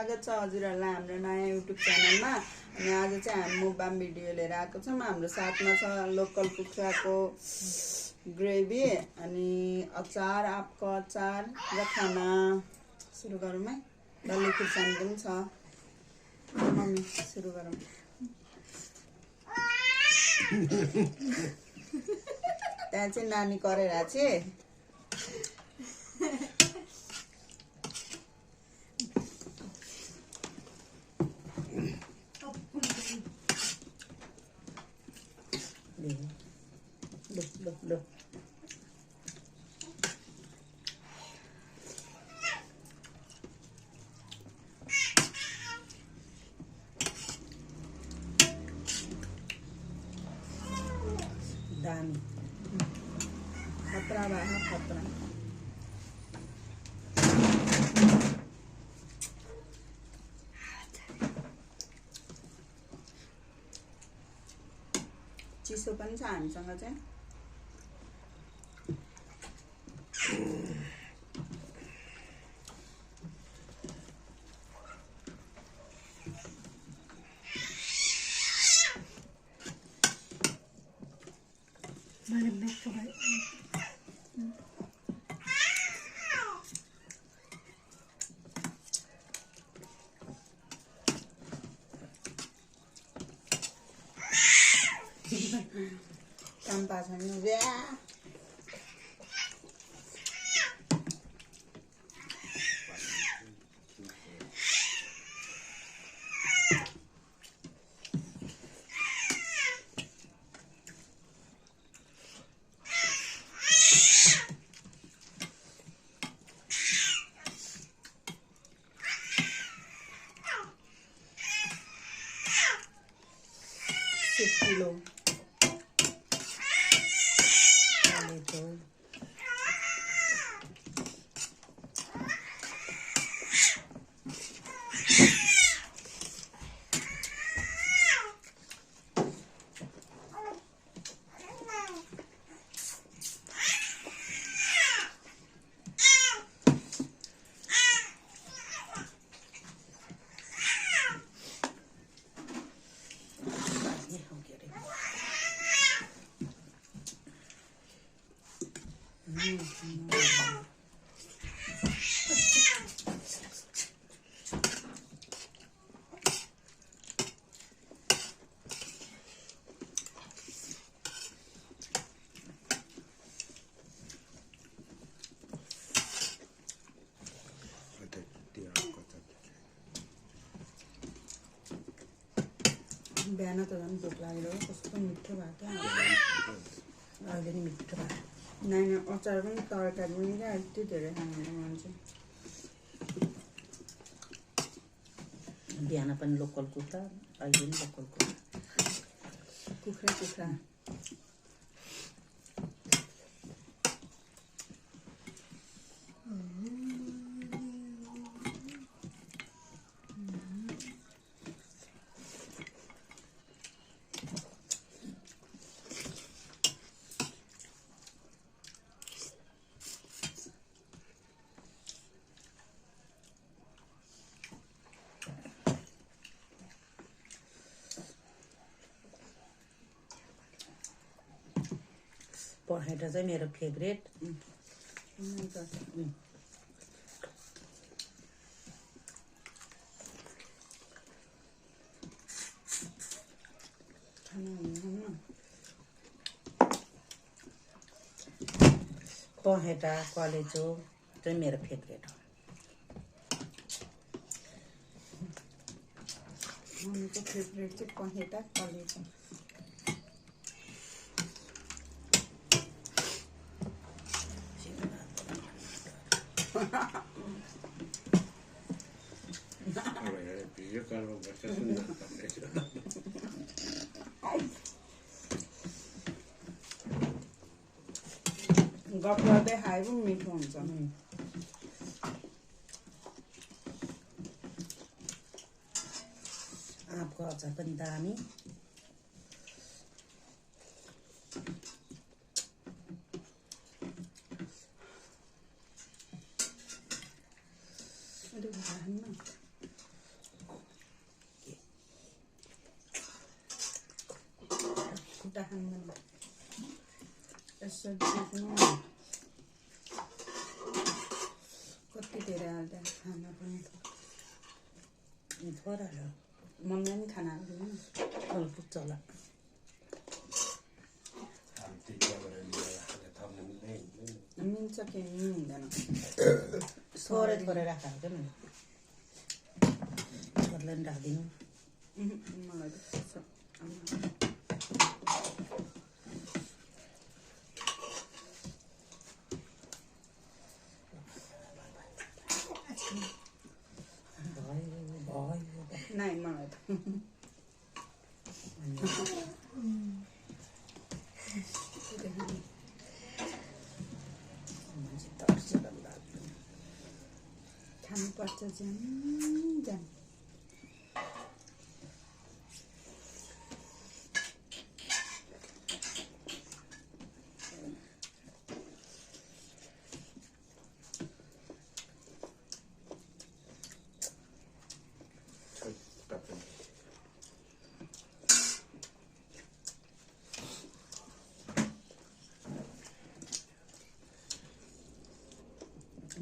स्वागत छ हजुरहरूलाई हाम्रो नयाँ युट्युब च्यानलमा। अनि आज चाहिँ हामी मुकबाम भिडियो लिएर आएको छौँ। हाम्रो साथमा छ लोकल कुखुराको ग्रेभी अनि अचार, आँपको अचार र खाना। सुरु गरौँ है। डल्ले खुर्सानी पनि छ। मम्मी सुरु गरौँ। त्यहाँ चाहिँ नानी कराइरहेको छ। लो दामी खतरा भए खतरा। चिसो पनि छ हामीसँग चाहिँ। काम पाछ नि व्या किलो बिहान त झन् भोक लागेर कस्तो मिठो भएको थियो। अहिले नि मिठो भयो। नानी अचार पनि तरकारी पनि क्या यति धेरै खानु मान्छे। बिहान पनि लोकल कुखुरा, अहिले पनि लोकल कुखुरा पखेटा चाहिँ मेरो फेभरेट। पखेटा कलेजो चाहिँ मेरो फेभरेट हो। मम्मीको फेभरेट चाहिँ पखेटा कलेजो। गफ गर्दै खाए पनि मिठो हुन्छ। आँपको अचार पनि दामी। कति धेरै हाल्दा खाना पनि थोड़ा हाल मम्मी पनि खाना हाल्दैन हल्का चला मिल्छ कि मिल्दैन थोरै थोरै राख क्या मैले छोरीलाई पनि राखिदिनु मलाई त सक्छ। नाही मलाई त खानुपर्छ ज्यान ज्यान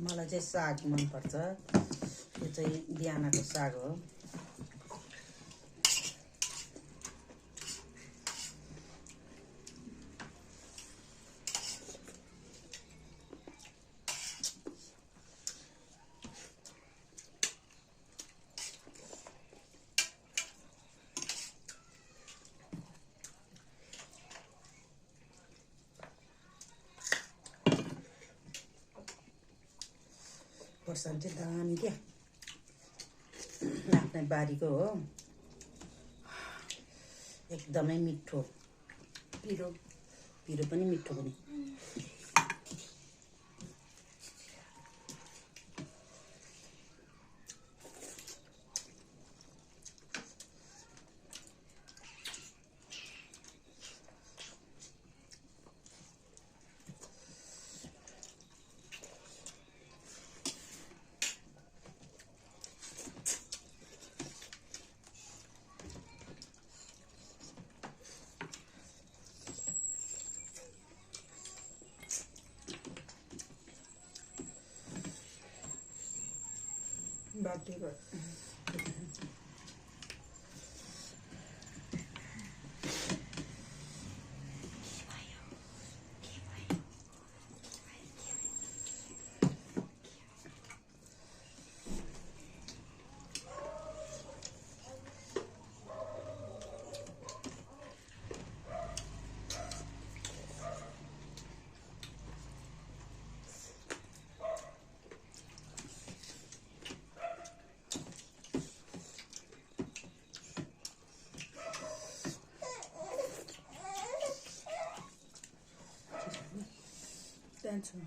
मलाई चाहिँ साग मनपर्छ यो चाहिँ बिहानको साग हो खोर्सानी चाहिँ दामी क्या आफ्नै बारीको हो एकदमै मिठो पिरो पिरो पनि मिठो पनि बाटी कर That's all.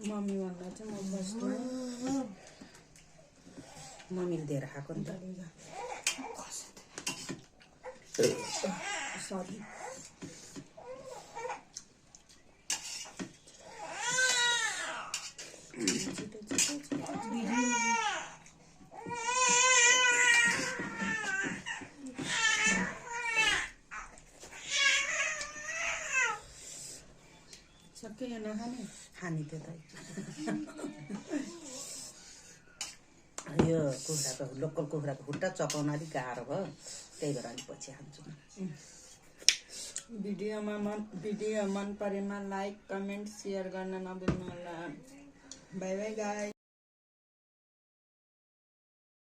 Mami भन्दा चाहिँ म बस्नु मम्मीले दिएर खाएको नि त सरी सबै यहाँ नखाने खाने त्यो त यो कुखुराको लोकल कुखुराको खुट्टा चपाउन अलिक गाह्रो भयो त्यही भएर अलिक पछि खान्छु भिडियो मन परेमा लाइक कमेन्ट शेयर गर्न नबिर्नु होला बाई बाई गाइस